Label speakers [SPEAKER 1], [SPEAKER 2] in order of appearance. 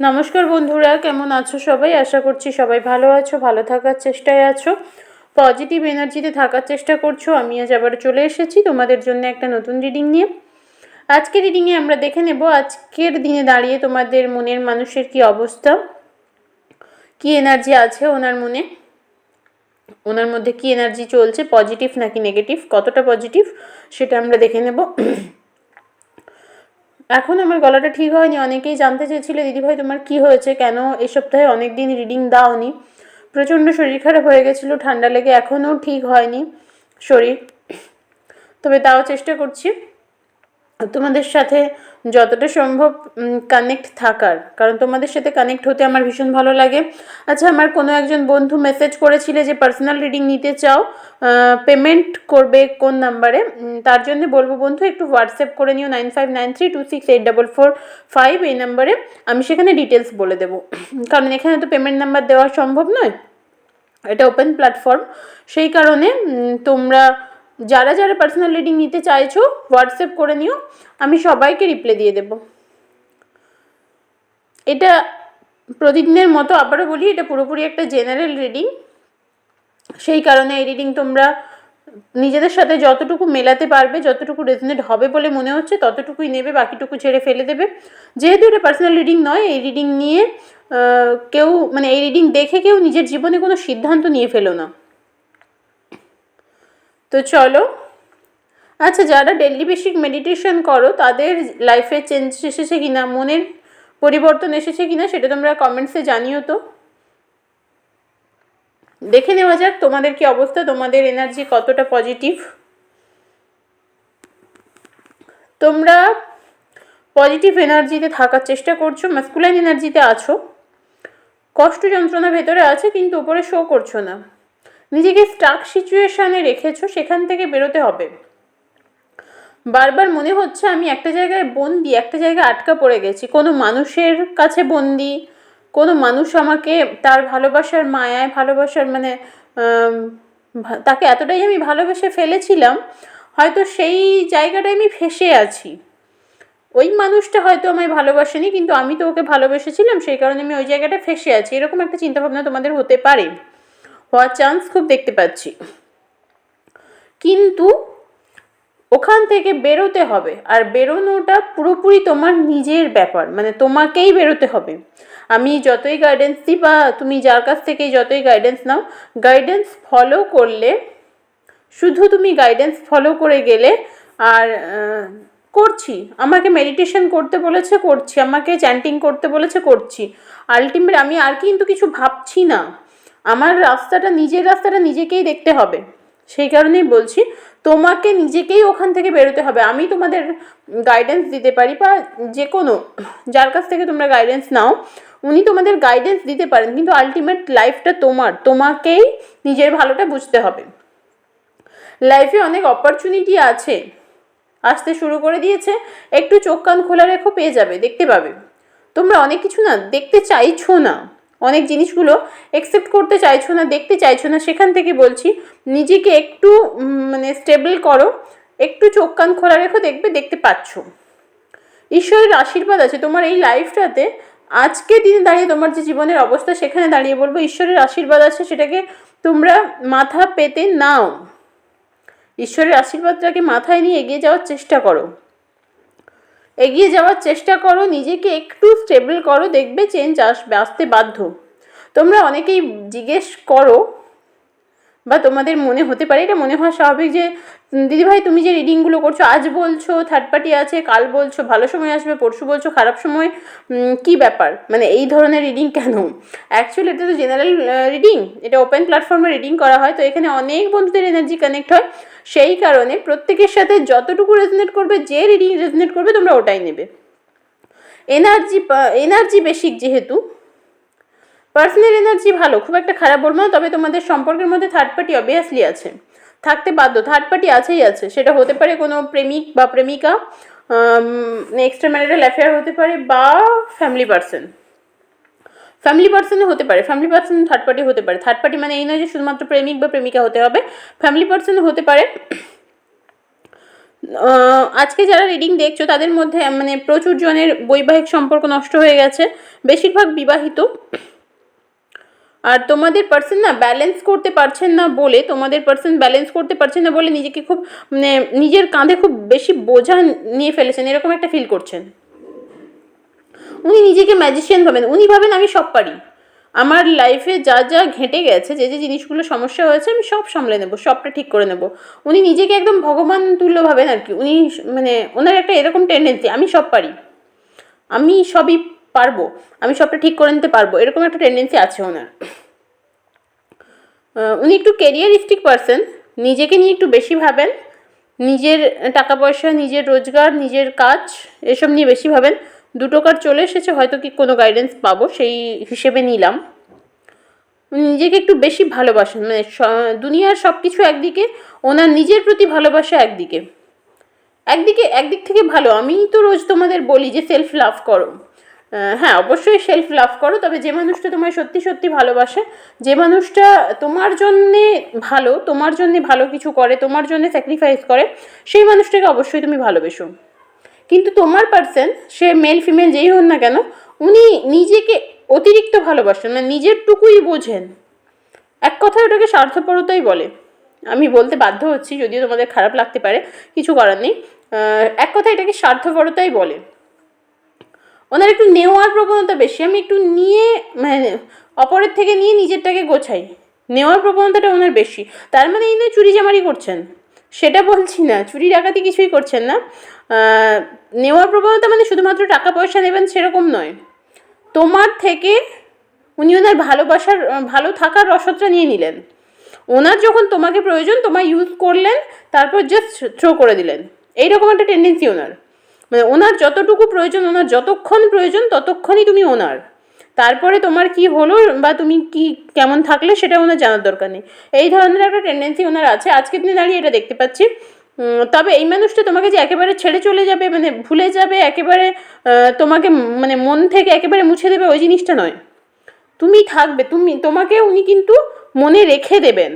[SPEAKER 1] নমস্কার বন্ধুরা, কেমন আছো সবাই? আশা করছি সবাই ভালো আছো, ভালো থাকার চেষ্টায় আছো, পজিটিভ এনার্জিতে থাকার চেষ্টা করছো। আমি আজ আবার চলে এসেছি তোমাদের জন্য একটা নতুন রিডিং নিয়ে। আজকের রিডিংয়ে আমরা দেখে নেব আজকের দিনে দাঁড়িয়ে তোমাদের মনের মানুষের কি অবস্থা, কি এনার্জি আছে ওনার মনে, ওনার মধ্যে কি এনার্জি চলছে, পজিটিভ নাকি নেগেটিভ, কতটা পজিটিভ সেটা আমরা দেখে নেব। এখন আমার গলাটা ঠিক হয়নি, অনেকেই জানতে চেয়েছিলে দিদিভাই তোমার কি হয়েছে, কেন এই সপ্তাহে অনেক দিন রিডিং দাওনি। প্রচণ্ড শরীর খারাপ হয়ে গেছিলো, ঠান্ডা লেগে এখনও ঠিক হয়নি শরীর, তবে তাও চেষ্টা করছি তোমাদের সাথে যতটা সম্ভব কানেক্ট থাকার, কারণ তোমাদের সাথে কানেক্ট হতে আমার ভীষণ ভালো লাগে। আচ্ছা, আমার কোনো একজন বন্ধু মেসেজ করেছিলে যে পার্সোনাল রিডিং নিতে চাও, পেমেন্ট করবে কোন নাম্বারে, তার জন্য বলবো বন্ধু একটু হোয়াটসঅ্যাপ করে নিও 9593268445 এই নাম্বারে, আমি সেখানে ডিটেলস বলে দেবো। কারণ এখানে তো পেমেন্ট নাম্বার দেওয়া সম্ভব নয়, এটা ওপেন প্ল্যাটফর্ম, সেই কারণে তোমরা যারা যারা পার্সোনাল রিডিং নিতে চাইছো হোয়াটসঅ্যাপ করে নিও, আমি সবাইকে রিপ্লাই দিয়ে দেব। এটা প্রতিদিনের মতো আবারও বলি, এটা পুরোপুরি একটা জেনারেল রিডিং, সেই কারণে এই রিডিং তোমরা নিজেদের সাথে যতটুকু মেলাতে পারবে, যতটুকু রেজনেট হবে বলে মনে হচ্ছে ততটুকুই নেবে, বাকিটুকু ছেড়ে ফেলে দেবে। যেহেতু এটা পার্সোনাল রিডিং নয়, এই রিডিং নিয়ে কেউ মানে এই রিডিং দেখে কেউ নিজের জীবনে কোনো সিদ্ধান্ত নিয়ে ফেলো না। তো চলো, আচ্ছা যারা ডেইলি বেসিক মেডিটেশন করো তাদের লাইফে চেঞ্জ এসেছে কিনা, মনের পরিবর্তন এসেছে কিনা সেটা তোমরা কমেন্টসে জানিও। তো দেখে নেওয়া যাক তোমাদের কি অবস্থা, তোমাদের এনার্জি কতটা পজিটিভ। তোমরা পজিটিভ এনার্জিতে থাকার চেষ্টা করছো, ম্যাসকুলাইন এনার্জিতে আছো, কষ্ট যন্ত্রণা ভেতরে আছে কিন্তু উপরে শো করছো না, নিজেকে স্টাক সিচুয়েশানে রেখেছো, সেখান থেকে বেরোতে হবে। বারবার মনে হচ্ছে আমি একটা জায়গায় বন্দি, একটা জায়গায় আটকা পড়ে গেছি, কোনো মানুষের কাছে বন্দি, কোনো মানুষ আমাকে তার ভালোবাসার মায়ায়, ভালোবাসার মানে তাকে এতটাই আমি ভালোবেসে ফেলেছিলাম, হয়তো সেই জায়গাটায় আমি ফেসে আছি। ওই মানুষটা হয়তো আমায় ভালোবাসেনি, কিন্তু আমি তো ওকে ভালোবেসেছিলাম, সেই কারণে আমি ওই জায়গাটা ফেসে আছি, এরকম একটা চিন্তাভাবনা তোমাদের হতে পারে, হওয়ার চান্স খুব দেখতে পাচ্ছি। কিন্তু ওখান থেকে বেরোতে হবে, আর বেরোনোটা পুরোপুরি তোমার নিজের ব্যাপার, মানে তোমাকেই বেরোতে হবে। আমি যতই গাইডেন্স দিই বা তুমি যার কাছ থেকেই যতই গাইডেন্স নাও, গাইডেন্স ফলো করলে, শুধু তুমি গাইডেন্স ফলো করে গেলে, আর করছি, আমাকে মেডিটেশন করতে বলেছে করছি, আমাকে চ্যান্টিং করতে বলেছে করছি, আলটিমেট আমি আর কিন্তু কিছু ভাবছি না, আমার রাস্তাটা, নিজের রাস্তাটা নিজেকেই দেখতে হবে। সেই কারণেই বলছি তোমাকে নিজেকেই ওখান থেকে বেরোতে হবে। আমি তোমাদের গাইডেন্স দিতে পারি, বা যে কোনো যার কাছ থেকে তোমরা গাইডেন্স নাও উনি তোমাদের গাইডেন্স দিতে পারেন, কিন্তু আলটিমেট লাইফটা তোমার, তোমাকেই নিজের ভালোটা বুঝতে হবে। লাইফে অনেক অপরচুনিটি আছে, আসতে শুরু করে দিয়েছে, একটু চোখ কান খোলা রেখো, পেয়ে যাবে, দেখতে পাবে। তোমরা অনেক কিছু না দেখতে চাইছো না, অনেক জিনিসগুলো অ্যাকসেপ্ট করতে চাইছো না, দেখতে চাইছো না, সেখান থেকে বলছি নিজেকে একটু মানে স্টেবল করো, একটু চোখ কান খোলা রেখো, দেখবে দেখতে পাচ্ছ। ঈশ্বরের আশীর্বাদ আছে তোমার এই লাইফটাতে। আজকে দিনে দাঁড়িয়ে তোমার যে জীবনের অবস্থা, সেখানে দাঁড়িয়ে বলবো ঈশ্বরের আশীর্বাদ আছে, সেটাকে তোমরা মাথা পেতে নাও, ঈশ্বরের আশীর্বাদটাকে মাথায় নিয়ে এগিয়ে যাওয়ার চেষ্টা করো, এগিয়ে যাওয়ার চেষ্টা করো, নিজেকে একটু স্টেবল করো, দেখবে চেঞ্জ আসবে, আসতে বাধ্য। তোমরা অনেকেই জিজ্ঞেস করো, বা তোমাদের মনে হতে পারে, এটা মনে হওয়া স্বাভাবিক, যে দিদিভাই তুমি যে রিডিংগুলো করছো, আজ বলছো থার্ড পার্টি আছে, কাল বলছো ভালো সময় আসবে, পরশু বলছো খারাপ সময়, কি ব্যাপার, মানে এই ধরনের রিডিং কেন? অ্যাকচুয়ালি এটা তো জেনারেল রিডিং, এটা ওপেন প্ল্যাটফর্মে রিডিং করা হয়, তো এখানে অনেক বন্ধুদের এনার্জি কানেক্ট হয়, সেই কারণে প্রত্যেকের সাথে যতটুকু রেজনেট করবে, যে রিডিং রেজনেট করবে তোমরা ওটাই নেবে। এনার্জি বেসিক যেহেতু, পার্সোনাল এনার্জি ভালো, খুব একটা খারাপ বলবো না, তবে তোমাদের সম্পর্কের মধ্যে থার্ড পার্টি অবভিয়াসলি আছে, থাকতে বাধ্য, থার্ড পার্টি আছেই আছে, সেটা হতে পারে কোনো প্রেমিক বা প্রেমিকা, এক্সট্রা ম্যারিটাল অ্যাফেয়ার হতে পারে, বা ফ্যামিলি পার্সনও হতে পারে, ফ্যামিলি পার্সন থার্ড পার্টি হতে পারে। থার্ড পার্টি মানে এই নয় যে শুধুমাত্র প্রেমিক বা প্রেমিকা হতে হবে, ফ্যামিলি পার্সনও হতে পারে। আজকে যারা রিডিং দেখছো তাদের মধ্যে মানে প্রচুর জনের বৈবাহিক সম্পর্ক নষ্ট হয়ে গেছে, বেশিরভাগ বিবাহিত। আর তোমাদের পার্সন না ব্যালেন্স করতে পারছেন না বলে, নিজেকে খুব মানে নিজের কাঁধে খুব বেশি বোঝা নিয়ে ফেলেছেন, এরকম একটা ফিল করছেন। উনি নিজেকে ম্যাজিশিয়ান ভাবেন, উনি ভাবেন আমি সব পারি, আমার লাইফে যা যা ঘেঁটে গেছে, যে যে জিনিসগুলো সমস্যা হয়েছে আমি সব সামলে নেব, সবটা ঠিক করে নেব। উনি নিজেকে একদম ভগবান তুল্য ভাবেন আর কি। উনি মানে ওনার একটা এরকম টেন্ডেন্সি, আমি সব পারি, আমি সবই পারবো, আমি সবটা ঠিক করে নিতে পারবো, এরকম একটা টেন্ডেন্সি আছে ওনার। উনি একটু কেরিয়ারিস্টিক পারসন, নিজেকে নিয়ে একটু বেশি ভাবেন, নিজের টাকা পয়সা, নিজের রোজগার, নিজের কাজ এসব নিয়ে বেশি ভাবেন। 2টো কার্ড চলে এসেছে, হয়তো কি কোনো গাইডেন্স পাবো সেই হিসেবে নিলাম। উনি নিজেকে একটু বেশি ভালোবাসেন, মানে দুনিয়ার সব কিছু একদিকে, ওনার নিজের প্রতি ভালোবাসা একদিকে। একদিক থেকে ভালো। আমি তো রোজ তোমাদের বলি যে সেলফ লাভ করো। হ্যাঁ, অবশ্যই সেলফ লাভ করো, তবে যে মানুষটা তোমায় সত্যি সত্যি ভালোবাসে, যে মানুষটা তোমার জন্যে ভালো, তোমার জন্যে ভালো কিছু করে, তোমার জন্যে স্যাক্রিফাইস করে, সেই মানুষটাকে অবশ্যই তুমি ভালোবেসো। কিন্তু তোমার পার্সন, সে মেল ফিমেল যেই হন না কেন, উনি নিজেকে অতিরিক্ত ভালোবাসেন, মানে নিজেরটুকুই বোঝেন। এক কথায় ওটাকে স্বার্থপরতাই বলে। আমি বলতে বাধ্য হচ্ছি, যদিও তোমাদের খারাপ লাগতে পারে, কিছু করার নেই। এক কথায় এটাকে স্বার্থপরতাই বলে। ওনার একটু নেওয়ার প্রবণতা বেশি, আমি একটু নিয়ে মানে অপরের থেকে নিয়ে নিজেরটাকে গোছাই, নেওয়ার প্রবণতাটা ওনার বেশি। তার মানে এই নয় চুরি চামারি করছেন, সেটা বলছি না, চুরি ডাকাতি কিছুই করছেন না। নেওয়ার প্রবণতা মানে শুধুমাত্র টাকা পয়সা নেবেন সেরকম নয়, তোমার থেকে উনি ওনার ভালোবাসার, ভালো থাকার রসদটা নিয়ে নিলেন। ওনার যখন তোমাকে প্রয়োজন, তোমায় ইউজ করলেন, তারপর জাস্ট থ্রো করে দিলেন, এইরকম একটা টেন্ডেন্সি ওনার। মানে ওনার যতটুকু প্রয়োজন, ওনার যতক্ষণ প্রয়োজন ততক্ষণই তুমি ওনার, তারপরে তোমার কি হলো বা তুমি কি কেমন থাকলে সেটা ওনার জানার দরকার নেই। এই ধরনের একটা টেন্ডেন্সি ওনার আছে, আজকের দিনে দাঁড়িয়ে এটা দেখতে পাচ্ছি। তবে এই মানুষটা তোমাকে যে একেবারে ছেড়ে চলে যাবে, মানে ভুলে যাবে একেবারে, তোমাকে মানে মন থেকে একেবারে মুছে দেবে, ওই জিনিসটা নয়। তুমি থাকবে, তোমাকে উনি কিন্তু মনে রেখে দেবেন।